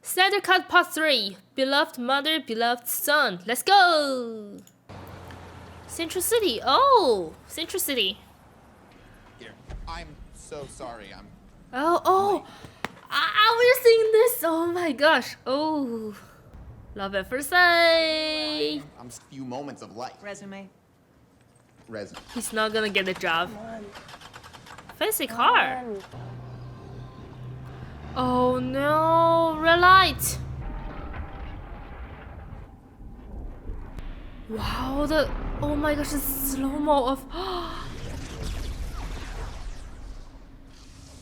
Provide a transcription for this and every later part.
Snyder Cut Part 3. Beloved Mother, Beloved Son. Let's go! Central City. Oh! Central City. Here, I'm so sorry. Oh! We're seeing this! Oh my gosh. Oh. Love at first sight. I'm a few moments of life. Resume. He's not gonna get the job. Fancy car. Oh no, red light. Wow, oh my gosh, the slow-mo of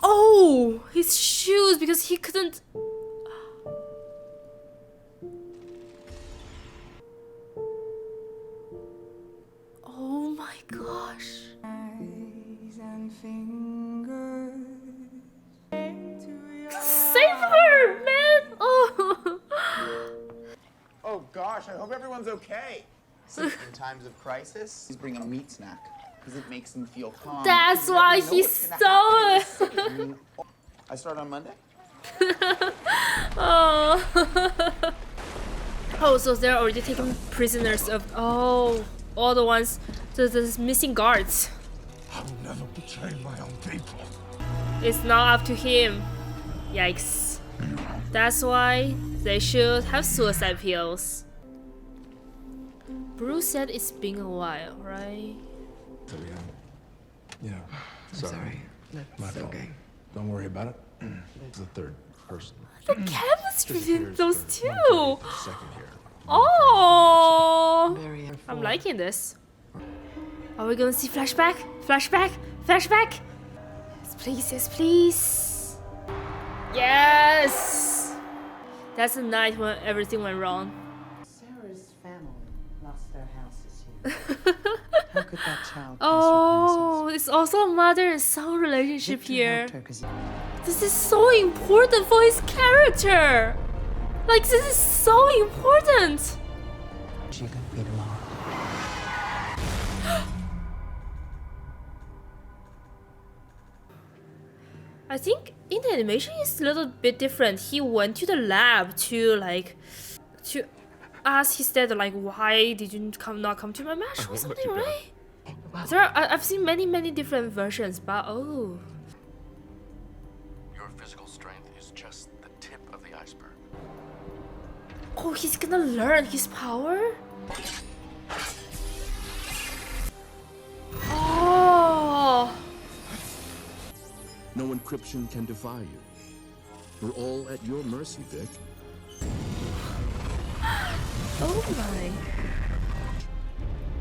oh, his shoes, because he couldn't. Oh my gosh. Save her, man! Oh. Oh gosh, I hope everyone's okay. See, in times of crisis, please bring a meat snack because it makes them feel calm. That's why he stole it. I start on Monday. Oh. Oh, so they're already taking prisoners of all the ones, the missing guards. I will never betray my own people. It's not up to him. Yikes. That's why they should have suicide pills. Bruce said it's been a while, right? Yeah. Sorry. My fault. Okay. Don't worry about it. It's the third person. The chemistry in those two. Second here. Oh, I'm liking this. Are we gonna see flashback? Flashback? Flashback? Yes, please, yes, please. Yes! That's the night when everything went wrong. Sarah's family lost their houses here. How could that child? Oh, it's also a mother and son relationship here. This is so important for his character. Like, this is so important. She could be tomorrow. I think in the animation it's a little bit different. He went to the lab to ask his dad like, why did you not come to my match or something, right? I've seen many different versions, but oh. Your physical strength is just the tip of the iceberg. Oh, he's gonna learn his power? Oh. No encryption can defy you. We're all at your mercy, Vic. Oh my.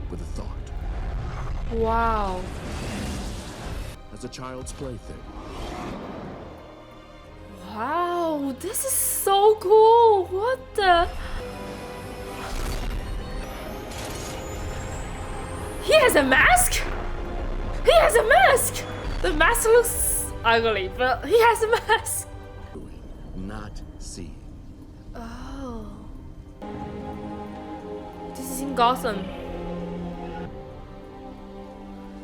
With a thought. Wow. As a child's plaything. Wow, this is so cool. What the? He has a mask? He has a mask! The mask looks ugly, but he has a mask. Not see. Oh. This is in Gotham.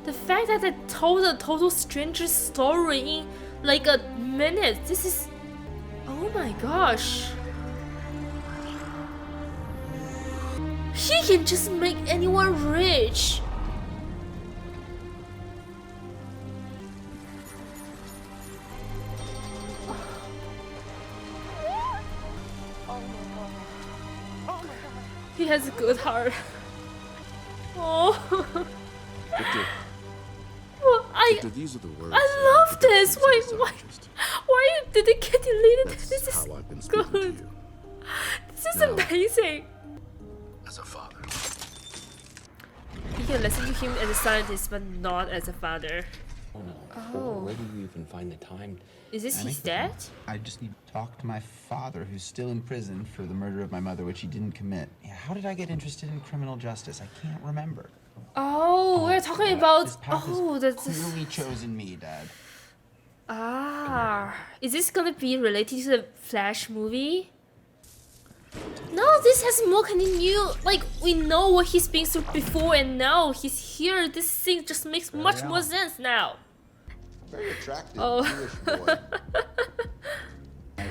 The fact that they told a total stranger story in like a minute, this is... Oh my gosh. He can just make anyone rich. He has a good heart. Oh. Victor, Well, Victor, these are the words. I love this. Why did it get deleted? That's This is how I've been speaking to good. you. This is No. amazing. As a father, You can listen to him as a scientist, but not as a father. Oh. Where do you even find the time? Is this his dad? I just need to talk to my father, who's still in prison for the murder of my mother, which he didn't commit. Yeah, how did I get interested in criminal justice? I can't remember. Oh, we're talking about. This path Oh, has that's. clearly chosen me, Dad. Ah, is this gonna be related to the Flash movie? No, this has more kind of new. Like, we know what he's been through before, and now he's here. This thing just makes much more sense now. Very attractive Oh. Jewish boy.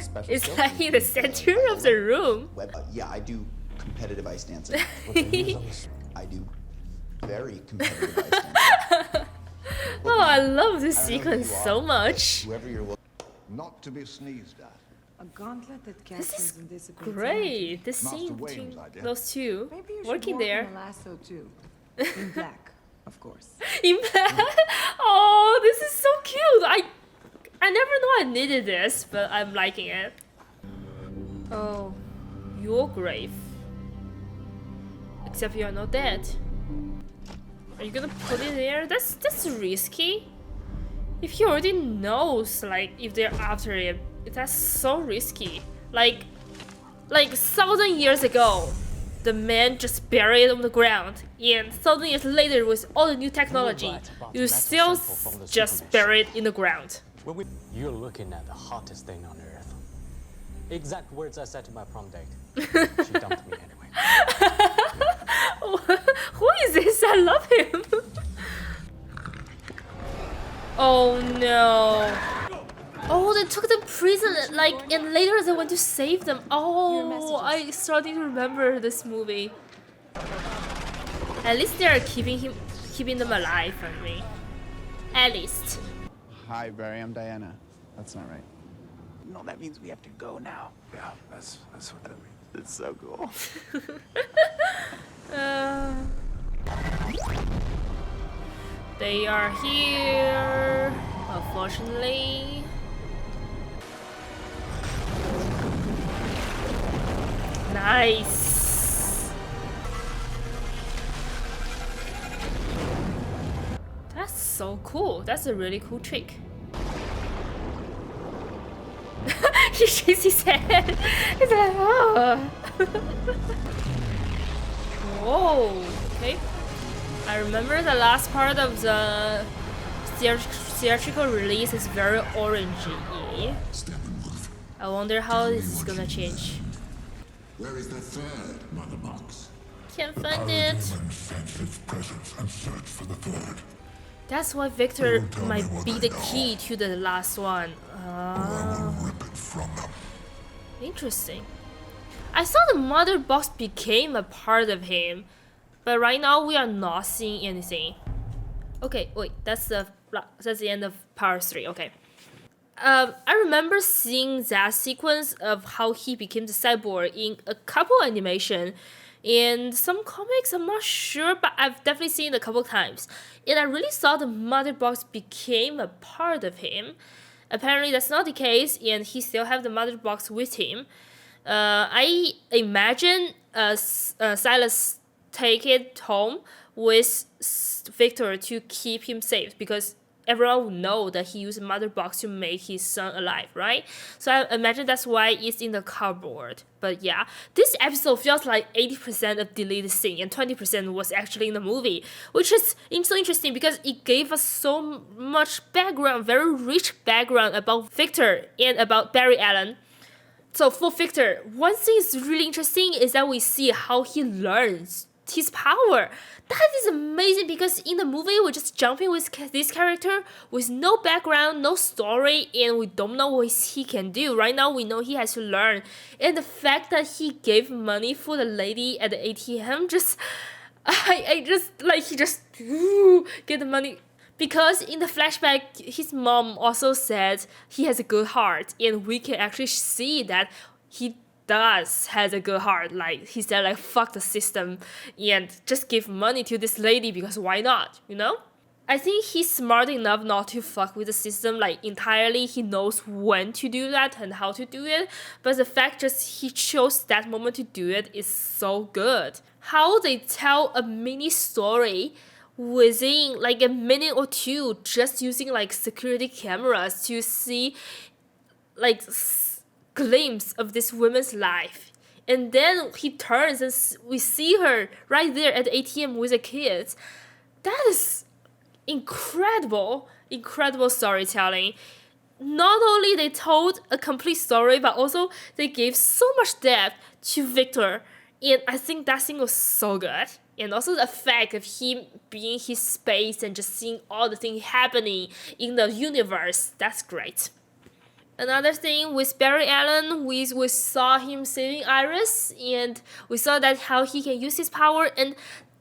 a special It's skill like for in the you. center of the room. Yeah, I do competitive ice dancing. I do very competitive ice dancing. Oh, I love this I don't know who sequence you are, so but much. Whoever you're looking Not to be sneezed at. A gauntlet that This is captures and dissipates great. The Master scene Wayne's between idea. those two Maybe you should working walk there. in a lasso too. In black, of course. In black. Oh, this is so cute. I never know I needed this, but I'm liking it. Oh, your grave. Except you are not dead. Are you gonna put it there? That's risky. If he already knows, like, if they're after him, that's so risky. Like 1,000 years ago, the man just buried it on the ground, and 1,000 years later, with all the new technology, you still just bury it in the ground. You're looking at the hottest thing on earth. Exact words I said to my prom date. She dumped me anyway. Who is this? I love him. Oh no. Oh, they took them prison, like, and later they went to save them. Oh, I starting to remember this movie. At least they are keeping them alive for me. At least. Hi, Barry. I'm Diana. That's not right. No, that means we have to go now. Yeah, that's what that means. It's so cool. They are here, unfortunately. Nice. That's so cool. That's a really cool trick. He shakes his head. He's like, oh. Whoa. Okay. I remember the last part of the theatrical release is very orangey. I wonder how this is gonna change. Where is the third mother box? Can't find it. Sense its presence and search for the third. That's why Victor might be the key to the last one. Rip it from them. Interesting. I saw the mother box became a part of him, but right now we are not seeing anything. Okay, wait, that's the end of part 3. Okay. I remember seeing that sequence of how he became the cyborg in a couple animation. In some comics, I'm not sure, but I've definitely seen it a couple times. And I really saw the mother box became a part of him. Apparently that's not the case, and he still have the mother box with him. I imagine Silas take it home with Victor to keep him safe, because everyone will know that he used mother box to make his son alive, right? So I imagine that's why it's in the cardboard. But yeah, this episode feels like 80% of deleted scene and 20% was actually in the movie, which is so interesting because it gave us so much background, very rich background about Victor and about Barry Allen. So for Victor, one thing is really interesting is that we see how he learns his power. That is amazing because in the movie we're just jumping with this character with no background, no story, and we don't know what he can do. Right now we know he has to learn, and the fact that he gave money for the lady at the ATM, I just like he just get the money. Because in the flashback, his mom also said he has a good heart, and we can actually see that he does has a good heart. Like he said, like fuck the system and just give money to this lady because why not, you know? I think he's smart enough not to fuck with the system like entirely. He knows when to do that and how to do it, but the fact just he chose that moment to do it is so good. How they tell a mini story within like a minute or two just using like security cameras to see like glimpse of this woman's life, and then he turns and we see her right there at the ATM with the kids. That is incredible storytelling. Not only they told a complete story, but also they gave so much depth to Victor, and I think that scene was so good. And also the fact of him being in his space and just seeing all the things happening in the universe, that's great. Another thing with Barry Allen, we saw him saving Iris, and we saw that how he can use his power. And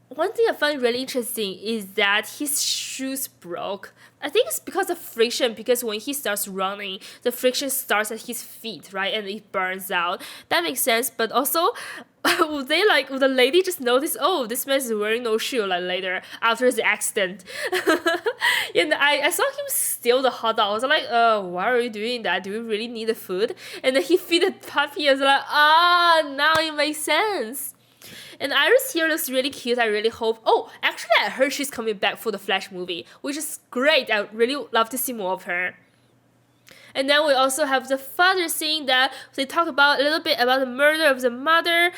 one thing I find really interesting is that his shoes broke. I think it's because of friction, because when he starts running, the friction starts at his feet, right? And it burns out. That makes sense, but also, would the lady just notice, oh, this man is wearing no shoe, like later, after the accident? And I saw him steal the hot dog. I was like, oh, why are you doing that? Do you really need the food? And then he feed the puppy. I was like, now it makes sense. And Iris here looks really cute. I really hope. Oh, actually, I heard she's coming back for the Flash movie, which is great. I really love to see more of her. And then we also have the father scene that they talk about a little bit about the murder of the mother.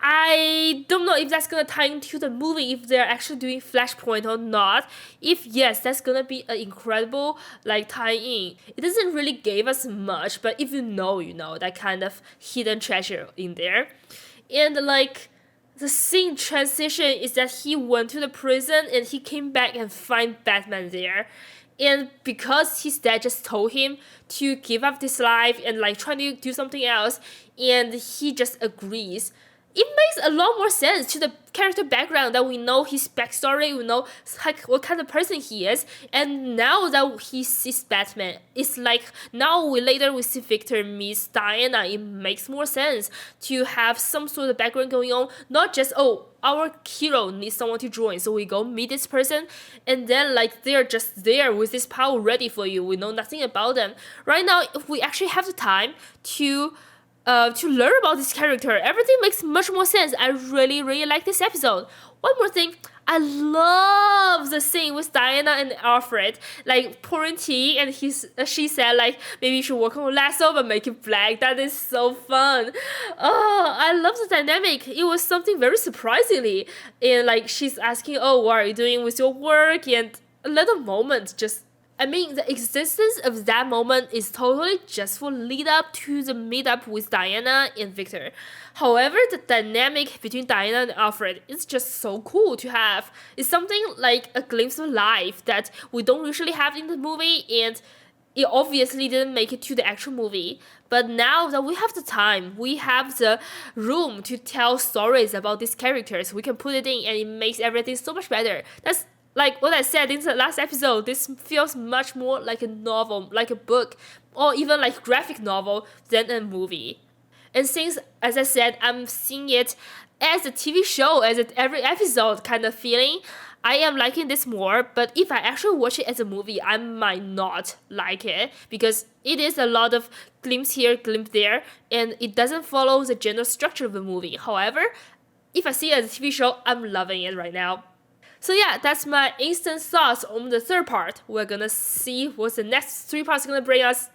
I don't know if that's gonna tie into the movie, if they're actually doing Flashpoint or not. If yes, that's gonna be an incredible tie-in. It doesn't really give us much, but if you know, that kind of hidden treasure in there. And the scene transition is that he went to the prison and he came back and find Batman there. And because his dad just told him to give up this life and trying to do something else, and he just agrees, it makes a lot more sense to the character background, that we know his backstory, we know what kind of person he is, and now that he sees Batman, it's now we see Victor meets Diana. It makes more sense to have some sort of background going on, not just, oh, our hero needs someone to join, so we go meet this person, and then they're just there with this power ready for you. We know nothing about them. Right now, if we actually have the time to learn about this character, everything makes much more sense. I really, really like this episode. One more thing, I love the scene with Diana and Alfred, pouring tea, and she said maybe you should work on lasso but make it black. That is so fun. Oh, I love the dynamic. It was something very surprisingly, and she's asking, oh, what are you doing with your work? And a little moment just, the existence of that moment is totally just for lead up to the meetup with Diana and Victor. However, the dynamic between Diana and Alfred is just so cool to have. It's something like a glimpse of life that we don't usually have in the movie, and it obviously didn't make it to the actual movie. But now that we have the time, we have the room to tell stories about these characters, we can put it in, and it makes everything so much better. That's what I said in the last episode, this feels much more like a novel, like a book, or even graphic novel than a movie. And since, as I said, I'm seeing it as a TV show, as every episode kind of feeling, I am liking this more. But if I actually watch it as a movie, I might not like it, because it is a lot of glimpse here, glimpse there, and it doesn't follow the general structure of the movie. However, if I see it as a TV show, I'm loving it right now. So yeah, that's my instant thoughts on the third part. We're gonna see what the next 3 parts are gonna bring us